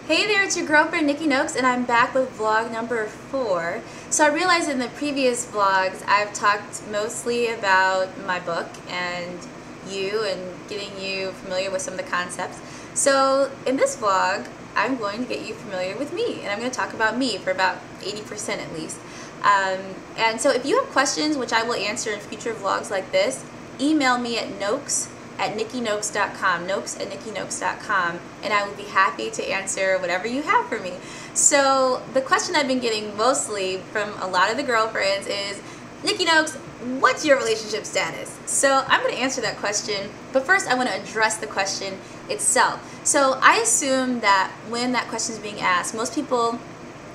Hey there, it's your girlfriend Nikki Nokes, and I'm back with vlog number 4. So I realized in the previous vlogs I've talked mostly about my book and you and getting you familiar with some of the concepts. So in this vlog I'm going to get you familiar with me, and I'm going to talk about me for about 80% at least. And so if you have questions, which I will answer in future vlogs like this, email me at nokes@nikkynokes.com, nokes@nikkynokes.com, and I will be happy to answer whatever you have for me. So the question I've been getting mostly from a lot of the girlfriends is, Nikki Nokes, what's your relationship status? So I'm going to answer that question, but first I want to address the question itself. So I assume that when that question is being asked, most people,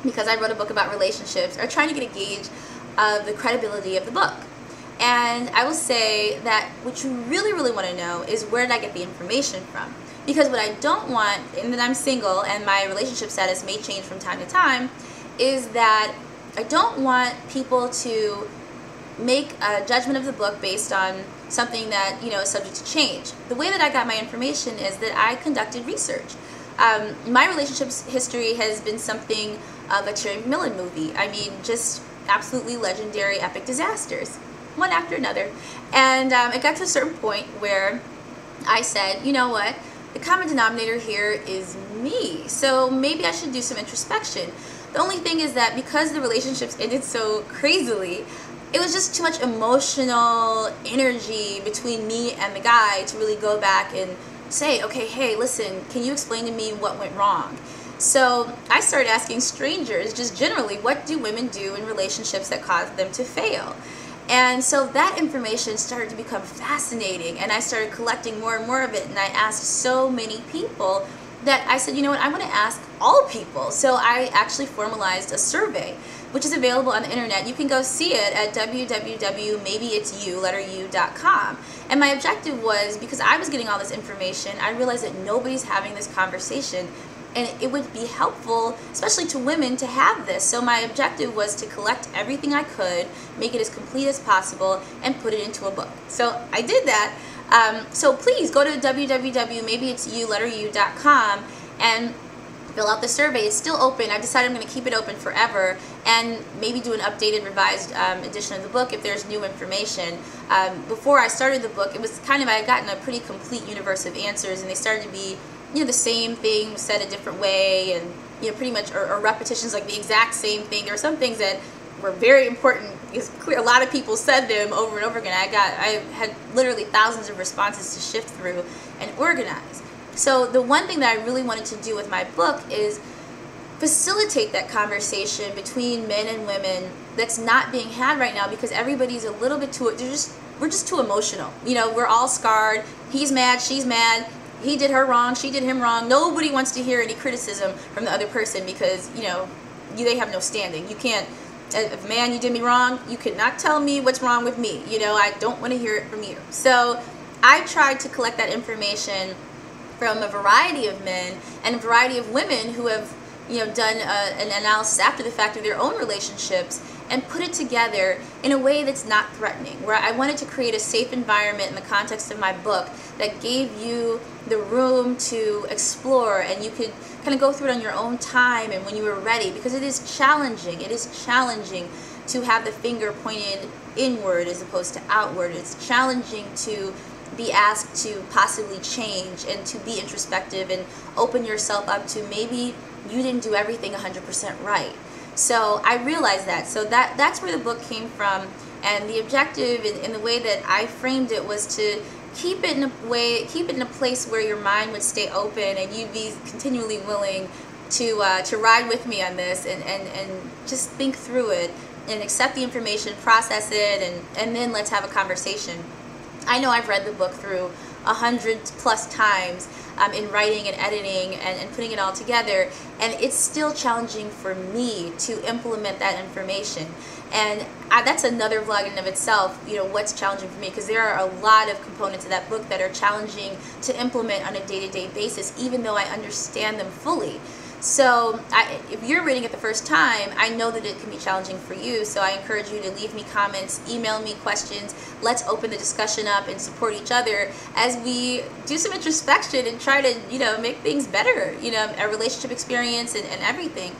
because I wrote a book about relationships, are trying to get a gauge of the credibility of the book. And I will say that what you really want to know is, where did I get the information from? Because what I don't want, and that I'm single and my relationship status may change from time to time, is that I don't want people to make a judgment of the book based on something that, you know, is subject to change. The way that I got my information is that I conducted research. My relationships history has been something of a Terry McMillan movie. I mean, just absolutely legendary epic disasters, one after another. And it got to a certain point where I said, you know what, the common denominator here is me, so maybe I should do some introspection. The only thing is that because the relationships ended so crazily, it was just too much emotional energy between me and the guy to really go back and say, okay, hey, listen, can you explain to me what went wrong? So I started asking strangers, just generally, what do women do in relationships that cause them to fail? And so that information started to become fascinating, and I started collecting more and more of it, and I asked so many people that I said, you know what, I'm going to ask all people. So I actually formalized a survey, which is available on the internet. You can go see it at www.maybeitsyou.com. And my objective was, because I was getting all this information, I realized that nobody's having this conversation, and it would be helpful, especially to women, to have this. So my objective was to collect everything I could, make it as complete as possible, and put it into a book. So I did that. So please go to www.maybeitsyou.com and fill out the survey. It's still open. I've decided I'm going to keep it open forever, and maybe do an updated, revised edition of the book if there's new information. Before I started the book, it was kind of, I had gotten a pretty complete universe of answers, and they started to be, you know, the same thing said a different way, and, you know, pretty much, or repetitions, like the exact same thing. There were some things that were very important. It's clear a lot of people said them over and over again. I had literally thousands of responses to shift through and organize. So the one thing that I really wanted to do with my book is facilitate that conversation between men and women that's not being had right now, because everybody's a little bit too, we're just too emotional. You know, we're all scarred. He's mad, she's mad. He did her wrong, she did him wrong. Nobody wants to hear any criticism from the other person, because, you know, they have no standing. You can't, if man, you did me wrong, you cannot tell me what's wrong with me. You know, I don't want to hear it from you. So I tried to collect that information from a variety of men and a variety of women who have, you know, done an analysis after the fact of their own relationships, and put it together in a way that's not threatening, where I wanted to create a safe environment in the context of my book that gave you the room to explore, and you could kind of go through it on your own time and when you were ready, because it is challenging. It is challenging to have the finger pointed inward as opposed to outward. It's challenging to be asked to possibly change and to be introspective and open yourself up to maybe you didn't do everything 100% right. So I realized that. So that's where the book came from, and the objective in the way that I framed it was to keep it in a place where your mind would stay open and you'd be continually willing to ride with me on this, and just think through it and accept the information, process it, and then let's have a conversation. I know I've read the book through 100+ times in writing and editing and putting it all together, and it's still challenging for me to implement that information. And that's another vlog in and of itself, you know, what's challenging for me, because there are a lot of components of that book that are challenging to implement on a day-to-day basis, even though I understand them fully. So if you're reading it the first time, I know that it can be challenging for you. So I encourage you to leave me comments, email me questions. Let's open the discussion up and support each other as we do some introspection and try to, you know, make things better, you know, our relationship experience and everything.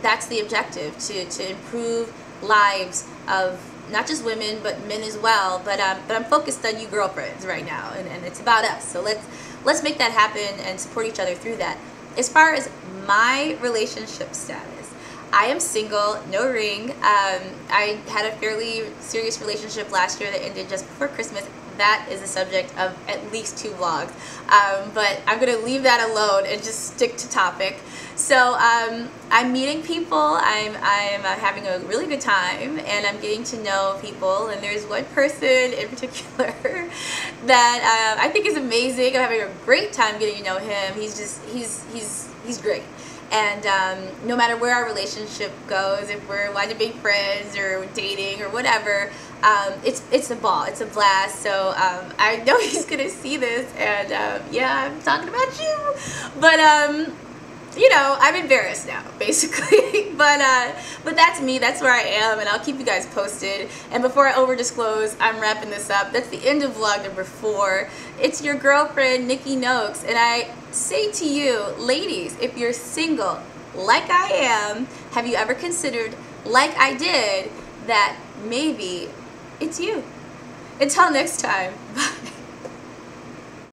That's the objective, to improve lives of not just women, but men as well. But I'm focused on you girlfriends right now, and it's about us. So let's make that happen and support each other through that. As far as my relationship status, I am single, no ring. I had a fairly serious relationship last year that ended just before Christmas. That is a subject of at least 2 vlogs. But I'm going to leave that alone and just stick to topic. So I'm meeting people, I'm having a really good time, and I'm getting to know people, and there's one person in particular that I think is amazing. I'm having a great time getting to know him. He's great. And no matter where our relationship goes, if we're wanting to be friends or dating or whatever, it's a ball, it's a blast. So I know he's gonna see this, and yeah, I'm talking about you, but you know, I'm embarrassed now, basically. but that's me, that's where I am, and I'll keep you guys posted. And before I over disclose, I'm wrapping this up. That's the end of vlog number 4. It's your girlfriend, Nikki Nokes, and I say to you, ladies, if you're single like I am, have you ever considered, like I did, that maybe it's you? Until next time, bye.